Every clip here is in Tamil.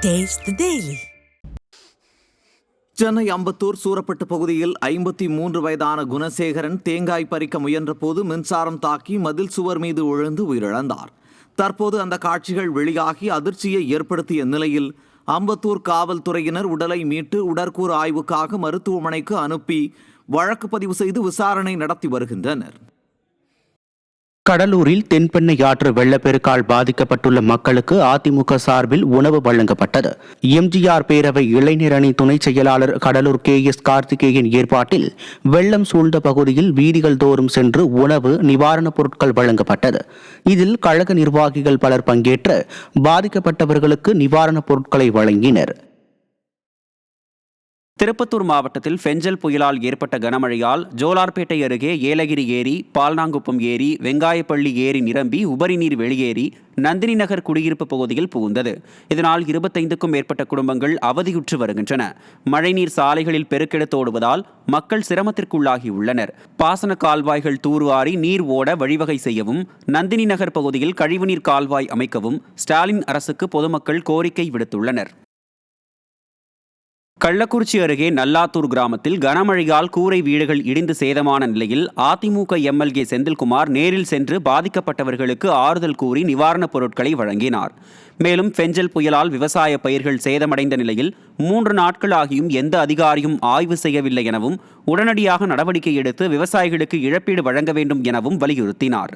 Taste the Daily. Chennai Ambattur Surapattu பகுதியில் 53 வயதான குணசேகரன் தேங்காய் பறிக்க முயன்றபோது மின்சாரம் தாக்கி மதில் சுவர் மீது விழுந்து உயிரிழந்தார். தற்போது அந்த காட்சிகள் வெளியாகி அதிர்ச்சியை ஏற்படுத்திய நிலையில் அம்பத்தூர் காவல்துறையினர் உடலை மீட்டு உடற்கூறு ஆய்வுக்காக மருத்துவமனைக்கு அனுப்பி வழக்கு பதிவு செய்து விசாரணை நடத்தி வருகின்றனர். கடலூரில் தென்பெண்ணை ஆற்று வெள்ளப்பெருக்கால் பாதிக்கப்பட்டுள்ள மக்களுக்கு அதிமுக சார்பில் உணவு வழங்கப்பட்டது. எம்ஜிஆர் பேரவை இளைஞர் அணி துணை செயலாளர் கடலூர் KS கார்த்திகேயன் ஏற்பாட்டில் வெள்ளம் சூழ்ந்த பகுதியில் வீதிகள் தோறும் சென்று உணவு நிவாரணப் பொருட்கள் வழங்கப்பட்டது. இதில் கழக நிர்வாகிகள் பலர் பங்கேற்று பாதிக்கப்பட்டவர்களுக்கு நிவாரணப் பொருட்களை வழங்கினர். திருப்பத்தூர் மாவட்டத்தில் ஃபெஞ்சல் புயலால் ஏற்பட்ட கனமழையால் ஜோலார்பேட்டை அருகே ஏலகிரி ஏரி, பால்நாங்குப்பம் ஏரி, வெங்காயப்பள்ளி ஏரி நிரம்பி உபரி நீர் வெளியேறி நந்தினி நகர் குடியிருப்பு பகுதியில் புகுந்தது. இதனால் 25க்கும் மேற்பட்ட குடும்பங்கள் அவதியுற்று வருகின்றன. மழைநீர் சாலைகளில் பெருக்கெடுத்து ஓடுவதால் மக்கள் சிரமத்திற்குள்ளாகியுள்ளனர். பாசன கால்வாய்கள் தூர்வாரி நீர் ஓட வழிவகை செய்யவும், நந்தினி நகர் பகுதியில் கழிவுநீர் கால்வாய் அமைக்கவும் ஸ்டாலின் அரசுக்கு பொதுமக்கள் கோரிக்கை விடுத்துள்ளனர். கள்ளக்குறிச்சி அருகே நல்லாத்தூர் கிராமத்தில் கனமழையால் கூரை வீடுகள் இடிந்து சேதமான நிலையில் அதிமுக MLA செந்தில்குமார் நேரில் சென்று பாதிக்கப்பட்டவர்களுக்கு ஆறுதல் கூறி நிவாரணப் பொருட்களை வழங்கினார். மேலும் ஃபெஞ்சல் புயலால் விவசாய பயிர்கள் சேதமடைந்த நிலையில் 3 நாட்களாகியும் எந்த அதிகாரியும் ஆய்வு செய்யவில்லை எனவும் உடனடியாக நடவடிக்கை எடுத்து விவசாயிகளுக்கு இழப்பீடு வழங்க வேண்டும் எனவும் வலியுறுத்தினார்.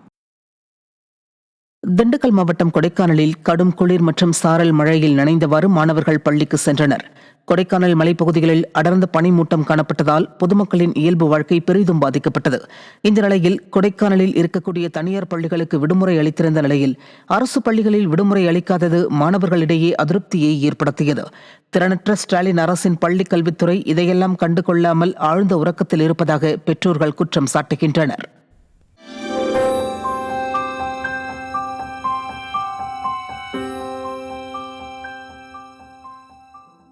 திண்டுக்கல் மாவட்டம் கொடைக்கானலில் கடும் குளிர் மற்றும் சாரல் மழையில் நனைந்தவாறு மாணவர்கள் பள்ளிக்கு சென்றனர். கொடைக்கானல் மலைப்பகுதிகளில் அடர்ந்த பனிமூட்டம் காணப்பட்டதால் பொதுமக்களின் இயல்பு வாழ்க்கை பெரிதும் பாதிக்கப்பட்டது. இந்த நிலையில் கொடைக்கானலில் இருக்கக்கூடிய தனியார் பள்ளிகளுக்கு விடுமுறை அளித்திருந்த நிலையில் அரசு பள்ளிகளில் விடுமுறை அளிக்காதது மாணவர்களிடையே அதிருப்தியை ஏற்படுத்தியது. திறனற்ற ஸ்டாலின் அரசின் பள்ளிக் கல்வித்துறை இதையெல்லாம் கண்டுகொள்ளாமல் ஆழ்ந்த உறக்கத்தில் இருப்பதாக பெற்றோர்கள் குற்றம் சாட்டுகின்றனர்.